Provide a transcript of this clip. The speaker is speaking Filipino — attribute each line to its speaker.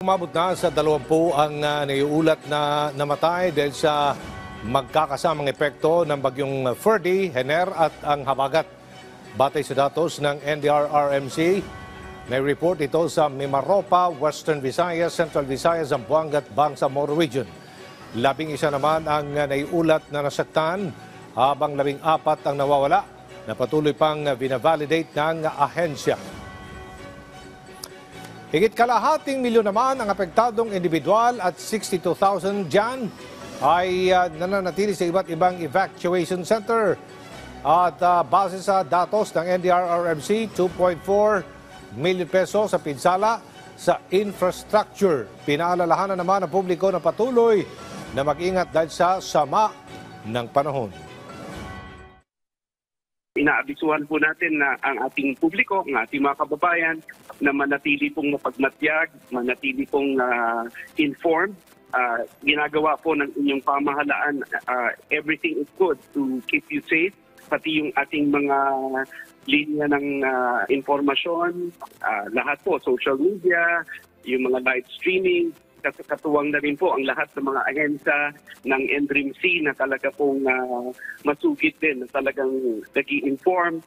Speaker 1: Umabot na sa 20 ang naiulat na namatay dahil sa magkakasamang epekto ng bagyong Ferdy, Hener at ang Habagat. Batay sa datos ng NDRRMC, may report ito sa Mimaropa, Western Visayas, Central Visayas, Zamboanga at Bangsamoro Region. 11 naman ang naiulat na nasaktan habang 14 ang nawawala na patuloy pang binavalidate ng ahensya. Higit kalahating milyon naman ang apektadong individual at 62,000 dyan ay nananatili sa iba't ibang evacuation center. At base sa datos ng NDRRMC, 2.4 million pesos sa pinsala sa infrastructure. Pinaalalahanan naman ng publiko na patuloy na mag-ingat dahil sa sama ng panahon.
Speaker 2: Inaabisuhan po natin na ang ating publiko, ang ating mga kababayan na manatili pong mapagmatyag, manatili pong informed. Ginagawa po ng inyong pamahalaan, everything is good to keep you safe. Pati yung ating mga linya ng informasyon, lahat po, social media, yung mga live streaming, katuwang na rin po ang lahat ng mga ahensya ng NDRIMC na talaga pong masugid din, na talagang nag-i-inform